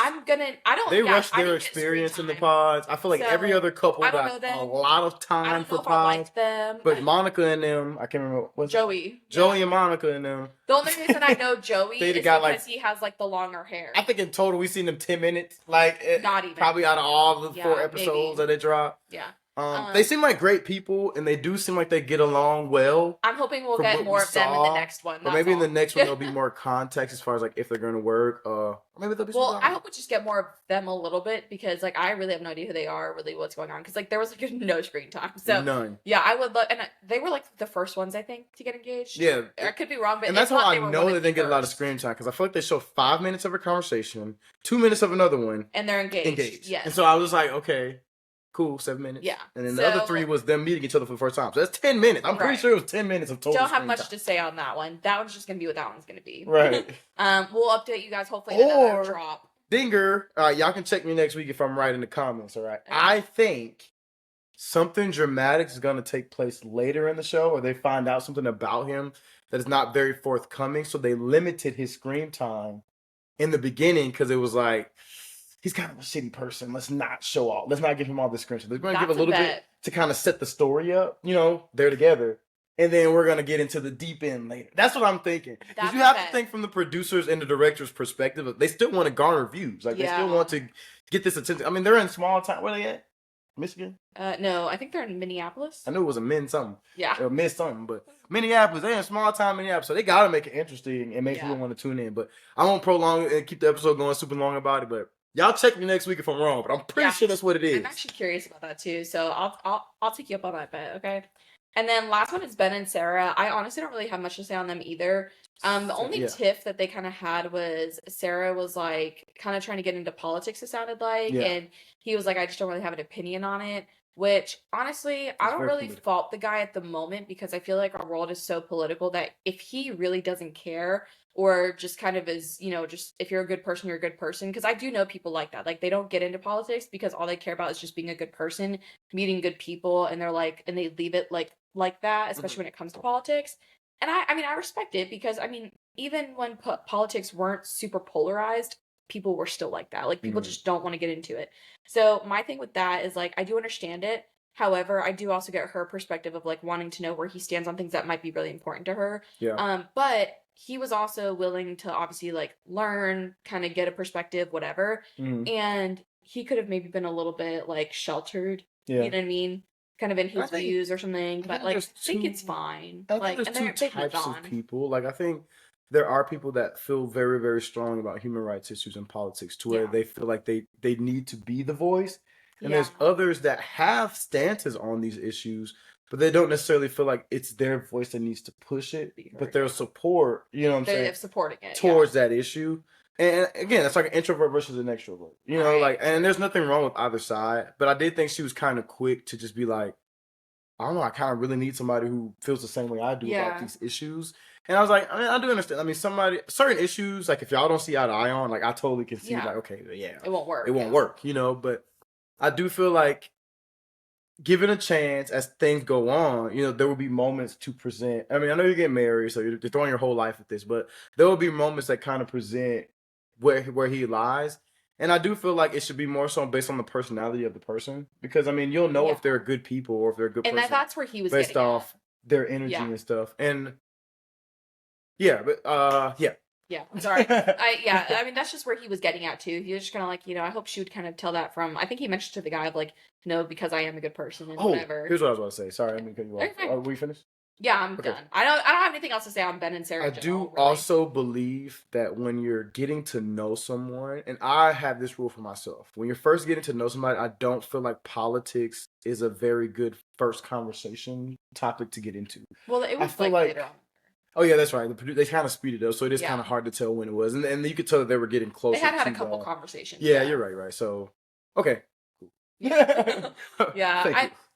They rushed their experience in the pods. I feel like every other couple got a lot of time for pods. But Monica and them, I can't remember what's Joey. Joey and Monica and them. The only reason I know Joey is because he has like the longer hair. I think in total we seen them 10 minutes. Like not even. Probably out of all the 4 episodes that they dropped. Yeah. They seem like great people, and they do seem like they get along well. I'm hoping we'll get more of them in the next one. Or maybe in the next one there'll be more context as far as like if they're going to work. Or maybe there'll be. Well, I hope we just get more of them a little bit because like I really have no idea who they are, really what's going on. Because like there was like no screen time, so none. Yeah, I would love, and they were like the first ones I think to get engaged. Yeah, I could be wrong, but and that's how I know they didn't get a lot of screen time because I feel like they show 5 minutes of a conversation, 2 minutes of another one, and they're engaged. Yes. And so I was like, okay. Cool, 7 minutes. Yeah. And then the other 3 was them meeting each other for the first time. So that's 10 minutes. I'm pretty sure it was 10 minutes of total. Don't have much to say on that one. That one's just gonna be what that one's gonna be. Right. We'll update you guys hopefully in another drop. Dinger. All right, y'all can check me next week if I'm right in the comments. All right. Okay. I think something dramatic is gonna take place later in the show, or they find out something about him that is not very forthcoming. So they limited his screen time in the beginning because it was like, he's kind of a shitty person. Let's not show off. Let's not give him all this screen. They're going to give a little bit to kind of set the story up. They're together. And then we're going to get into the deep end later. That's what I'm thinking. Because you have to think from the producers and the director's perspective. They still want to garner views. Like, they still want to get this attention. I mean, they're in small town. Where are they at? Michigan? No, I think they're in Minneapolis. I knew it was a Min something. Yeah. Or Miss something. But Minneapolis, they're in small town Minneapolis. So they got to make it interesting and make people want to tune in. But I won't prolong and keep the episode going super long about it. But y'all check me next week if I'm wrong, but I'm pretty sure that's what it is. I'm actually curious about that too, so I'll take you up on that bet, okay? And then last one is Ben and Sarah. I honestly don't really have much to say on them either. The only tiff that they kind of had was Sarah was like kind of trying to get into politics, it sounded like, and he was like, I just don't really have an opinion on it. Which honestly, I don't really fault the guy at the moment because I feel like our world is so political that if he really doesn't care, or just kind of as, just if you're a good person, you're a good person. Because I do know people like that. Like they don't get into politics because all they care about is just being a good person, meeting good people, and they're like, and they leave it like that, especially when it comes to politics. And I mean, I respect it because I mean, even when politics weren't super polarized, people were still like that. Like people just don't want to get into it. So my thing with that is like I do understand it. However, I do also get her perspective of like wanting to know where he stands on things that might be really important to her. Yeah. But he was also willing to obviously like learn, kind of get a perspective, whatever. And he could have maybe been a little bit like sheltered, Yeah. you know what I mean? Kind of in his views or something. But like I think it's fine. I Like think and there's they've two moved types of on. people. Like I think there are people that feel very, very strong about human rights issues in politics to where they feel like they need to be the voice. And there's others that have stances on these issues, but they don't necessarily feel like it's their voice that needs to push it, but they'll support, you know what I'm saying, supporting it towards that issue. And again, it's like an introvert versus an extrovert, you know, like, and there's nothing wrong with either side, but I did think she was kind of quick to just be like, I don't know, I kind of really need somebody who feels the same way I do about these issues. And I was like, I mean, I do understand. I mean, certain issues, like if y'all don't see eye to eye on, like I totally can see, like, okay, yeah, it won't work. It won't work, you know. But I do feel like given a chance as things go on, you know, there will be moments to present. I mean, I know you're getting married, so you're throwing your whole life at this, but there will be moments that kind of present where he lies. And I do feel like it should be more so based on the personality of the person, because I mean, you'll know if they're good people or if they're a good person. And that's where he was based off their energy and stuff. And yeah, I'm sorry. I mean, that's just where he was getting at too. He was just kind of like, I hope she would kind of tell that from. I think he mentioned to the guy of like, no, because I am a good person and whatever. Here's what I was about to say. Sorry, I didn't cut you off. Are we finished? Yeah, I'm done. I don't have anything else to say on Ben and Sarah. I do also believe that when you're getting to know someone, and I have this rule for myself, when you're first getting to know somebody, I don't feel like politics is a very good first conversation topic to get into. Well, it was like later on. Oh yeah, that's right. They kind of speeded up, so it is kind of hard to tell when it was, and you could tell that they were getting closer. They had a couple conversations. Yeah, you're right. So, okay. I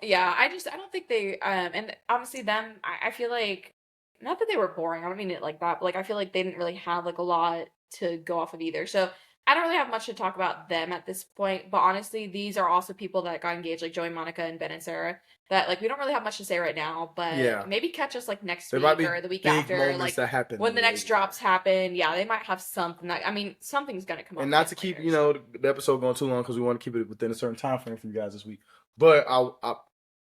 don't think they and honestly them I feel like not that they were boring, I don't mean it like that, but like I feel like they didn't really have like a lot to go off of either. So I don't really have much to talk about them at this point, but honestly these are also people that got engaged, like Joey, Monica, and Ben and Sarah, that like we don't really have much to say right now, but maybe catch us like next week or the week after, like when the next drops happen. They might have something that, I mean, something's gonna come up. And not to keep the episode going too long, because we want to keep it within a certain time frame for you guys this week, but I'll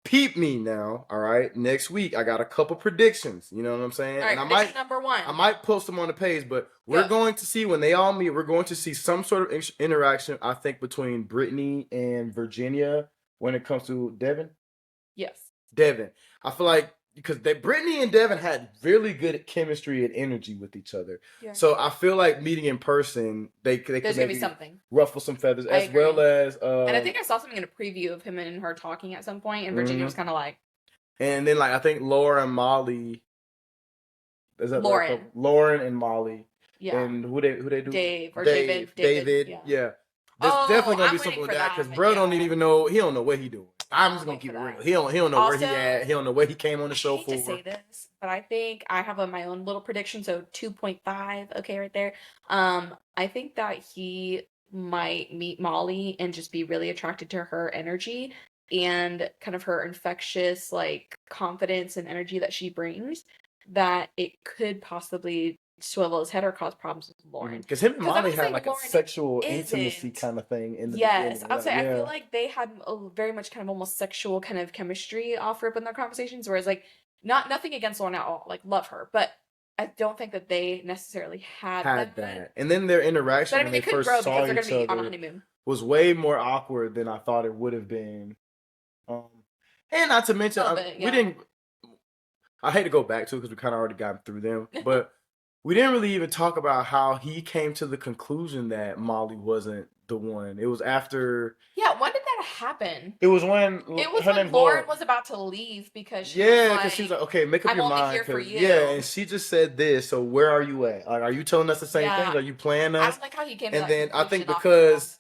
peep me now. All right, next week I got a couple predictions. You know what I'm saying? All right, and number one. I might post them on the page, but we're going to see when they all meet. We're going to see some sort of interaction. I think between Brittany and Virginia when it comes to Devin. Yes, Devin. I feel like because Brittany and Devin had really good chemistry and energy with each other. Yeah. So I feel like meeting in person, they could maybe something ruffle some feathers, as well as. And I think I saw something in a preview of him and her talking at some point, and Virginia was kind of like. And then I think Laura and Molly. Is that Lauren and Molly? Yeah. And who they do? David. Yeah. There's definitely gonna be something with that because bro don't even know. He don't know what he doing. I'm just gonna keep it real. He don't know where he at. He don't know where he came on the show for. I hate to say this, but I think I have my own little prediction. So 2.5, okay, right there. I think that he might meet Molly and just be really attracted to her energy and kind of her infectious like confidence and energy that she brings. That it could possibly swivel his head or cause problems with Lauren. Because him and Molly had like Lauren a sexual intimacy kind of thing in the beginning. I'll say I feel like they had a very much kind of almost sexual kind of chemistry offered in their conversations, whereas like nothing against Lauren at all, like love her, but I don't think that they necessarily had that. And then their interaction when they first saw each other on a honeymoon was way more awkward than I thought it would have been. And not to mention, we didn't. I hate to go back to it because we kind of already got through them, but we didn't really even talk about how he came to the conclusion that Molly wasn't the one. It was after. Yeah, when did that happen? It was when Lauren was about to leave because she because she was like, okay, make up your mind. Here for you. Yeah, and she just said this. So where are you at? Like, are you telling us the same things? Are you playing us? I like how he came. And then I think because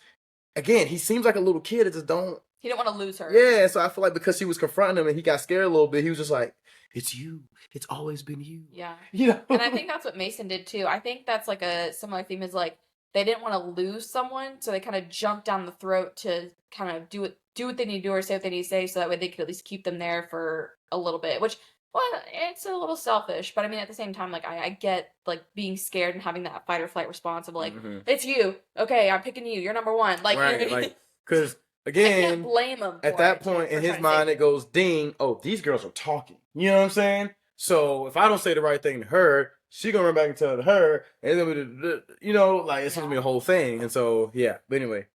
again, he seems like a little kid. It just don't. He didn't want to lose her. Yeah, so I feel like because she was confronting him and he got scared a little bit, he was just like, it's you. It's always been you. Yeah. You know? And I think that's what Mason did too. I think that's like a similar theme is like they didn't want to lose someone, so they kind of jumped down the throat to kind of do what they need to do or say what they need to say, so that way they could at least keep them there for a little bit. Which, well, it's a little selfish, but I mean at the same time, like I get like being scared and having that fight or flight response of like, it's you. Okay, I'm picking you. You're number one. Like, right, you know, like because I can't again, blame him at that point in his mind, it goes ding. Oh, these girls are talking. You know what I'm saying? So if I don't say the right thing to her, she gonna run back and tell it to her, and then you know, like it's gonna be a whole thing. And so yeah. But anyway,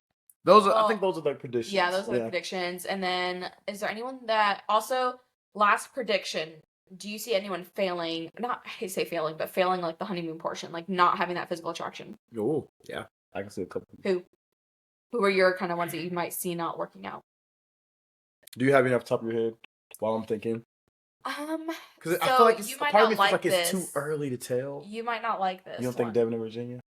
I think those are like predictions. Yeah, those are the predictions. And then is there anyone that also last prediction? Do you see anyone failing? Not I hate to say failing, but failing like the honeymoon portion, like not having that physical attraction. Oh yeah, I can see a couple. Who are your kind of ones that you might see not working out? Do you have any off the top of your head while I'm thinking? Because So I feel like you might part not of me feels like this. it's too early to tell. You might not like this. You don't think Devin and Virginia?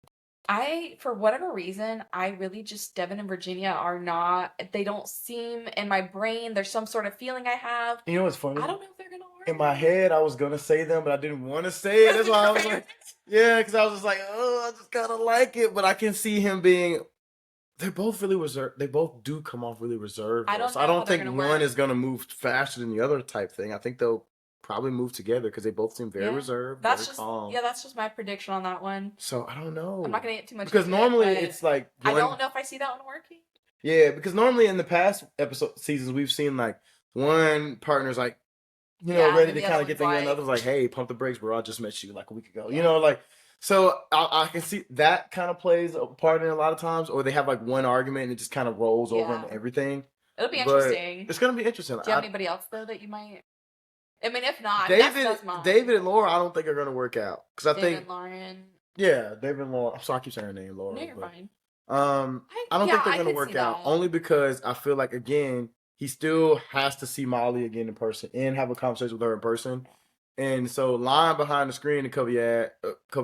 For whatever reason, I really just Devin and Virginia are not. They don't seem in my brain. There's some sort of feeling I have. You know what's funny? I don't know if they're gonna work. In my head, I was gonna say them, but I didn't want to say it. That's why I was like, yeah, because I was just like, oh, I just kind of like it, but I can see him being. They're both really reserved. They both do come off really reserved. I don't think one is gonna move faster than the other type thing. I think they'll probably move together because they both seem very reserved, very calm. Yeah, that's just my prediction on that one. So I don't know. I'm not gonna get too much because normally it's like I don't know if I see that one working. Yeah, because normally in the past seasons we've seen like one partner's like, you know, ready to kind of get things, and the other's like, hey, pump the brakes, bro. I just met you like a week ago. You know, like. So I can see that kind of plays a part in it a lot of times, or they have like one argument and it just kind of rolls over into everything. It'll be interesting. It's gonna be interesting. Do you have anybody else though that you might? I mean, if not, David and Laura, I don't think are gonna work out because I think Lauren. Yeah, David and Laura. I'm sorry, I keep saying her name, Laura. No, you're fine. I don't think they're gonna work out only because I feel like again he still has to see Molly again in person and have a conversation with her in person. And so lying behind the screen to cover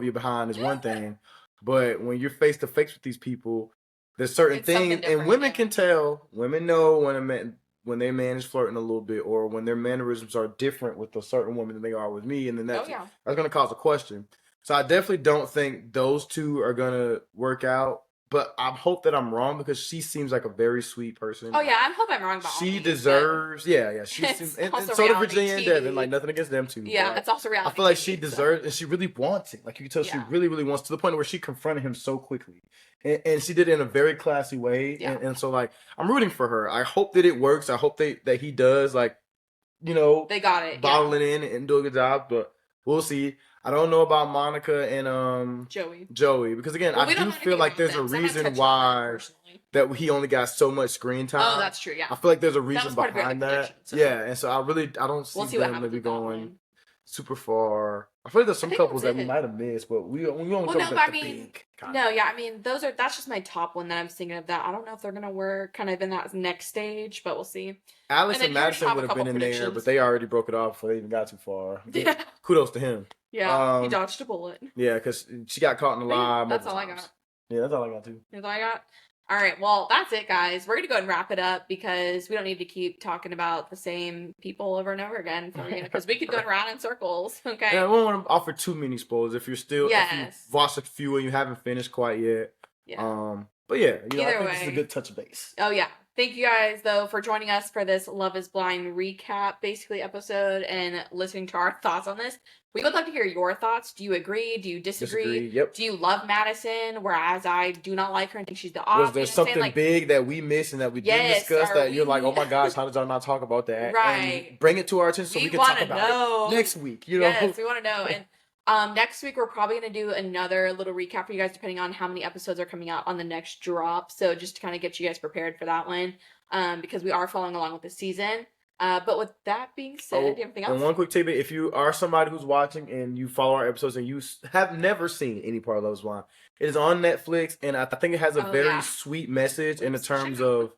your behind is one thing, but when you're face to face with these people, there's certain things, and women can tell. Women know when their man is flirting a little bit, or when their mannerisms are different with a certain woman than they are with me, and then that's going to cause a question. So I definitely don't think those two are going to work out. But I hope that I'm wrong because she seems like a very sweet person. Oh yeah, I hope I'm wrong about she deserves, yeah. She seems, and so do Virginia and Devin. Like nothing against them two. Yeah, it's also reality. I feel like she deserves, and she really wants it. Like you can tell, she really, really wants to the point where she confronted him so quickly, and she did it in a very classy way. Yeah. And so like I'm rooting for her. I hope that it works. I hope that he does like, you know, they got it, bottle it in and do a good job. But we'll see. I don't know about Monica and Joey because again, I do feel like there's a reason why that he only got so much screen time. Oh, that's true. Yeah, I feel like there's a reason behind that. Yeah, and so I don't see them maybe going super far. I feel like there's some couples that we might have missed, but we only cover the big. I mean, that's just my top one that I'm thinking of. That I don't know if they're gonna work kind of in that next stage, but we'll see. Alex and Madison would have been in there, but they already broke it off before they even got too far. Yeah. Kudos to him. Yeah, he dodged a bullet. Yeah, because she got caught in the lie. That's all I got. Yeah, that's all I got too. That's all I got. All right, well, that's it, guys. We're going to go ahead and wrap it up because we don't need to keep talking about the same people over and over again because we could go around in circles, okay? Yeah, I don't want to offer too many spoilers if you're still, if you've watched a few and you haven't finished quite yet. Yeah. But yeah, I think this is a good touch base. Oh, yeah. Thank you guys, though, for joining us for this Love is Blind recap, basically, episode and listening to our thoughts on this. We would love to hear your thoughts. Do you agree? Do you disagree? Yep. Do you love Madison, whereas I do not like her and think she's the opposite? Was there something big that we missed and that we didn't discuss that you're like, oh my gosh, how did y'all not talk about that? Right. And bring it to our attention so we can talk about it next week. You know? Yes, we want to know. And next week, we're probably going to do another little recap for you guys, depending on how many episodes are coming out on the next drop. So just to kind of get you guys prepared for that one, because we are following along with the season. But with that being said, do you have anything else? And one quick tidbit, if you are somebody who's watching and you follow our episodes and you have never seen any part of Love is Blind, it is on Netflix, and I think it has a very sweet message in the terms of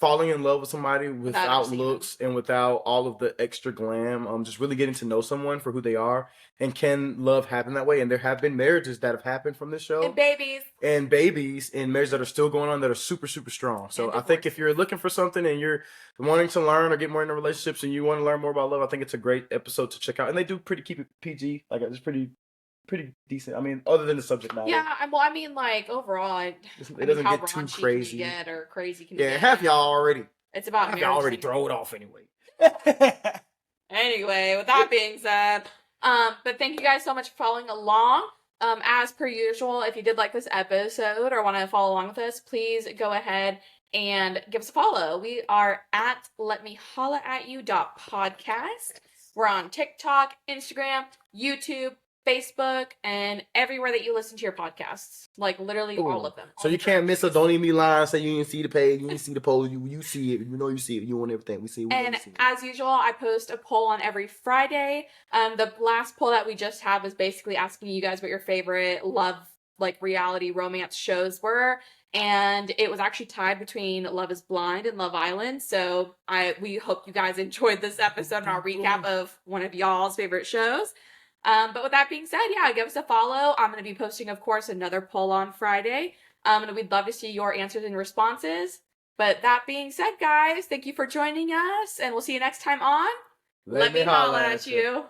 falling in love with somebody Without without seeing them. looks and without all of the extra glam. Just really getting to know someone for who they are, and can love happen that way? And there have been marriages that have happened from this show, And babies. and babies and marriages that are still going on that are super, super strong. So And I think if divorces. you're looking for something and you're wanting to learn or get more into relationships and you want to learn more about love, I think it's a great episode to check out. And they do keep it PG, like it's pretty decent. I mean, other than the subject matter. Yeah, well, I mean, like overall, It I doesn't mean, how get too raunchy crazy. can you get or crazy can you Yeah, get? half y'all already. It's about Half marriage. y'all already throw it off anyway. Anyway, with that being said, but thank you guys so much for following along. As per usual, if you did like this episode or want to follow along with us, please go ahead and give us a follow. We are at letmehollaatyou.podcast. We're on TikTok, Instagram, YouTube, Facebook, and everywhere that you listen to your podcasts. Like literally all of them. So all you the can't miss us. directories. Don't even be lying. Say you didn't see the page. You didn't see the poll. You see it. You know you see it. You want everything. We see it. And as usual, I post a poll on every Friday. The last poll that we just had was basically asking you guys what your favorite love, like reality romance shows were. And it was actually tied between Love is Blind and Love Island. So we hope you guys enjoyed this episode and our recap of one of y'all's favorite shows. But with that being said, yeah, give us a follow. I'm going to be posting, of course, another poll on Friday. And we'd love to see your answers and responses. But that being said, guys, thank you for joining us, and we'll see you next time on Let me holla at you.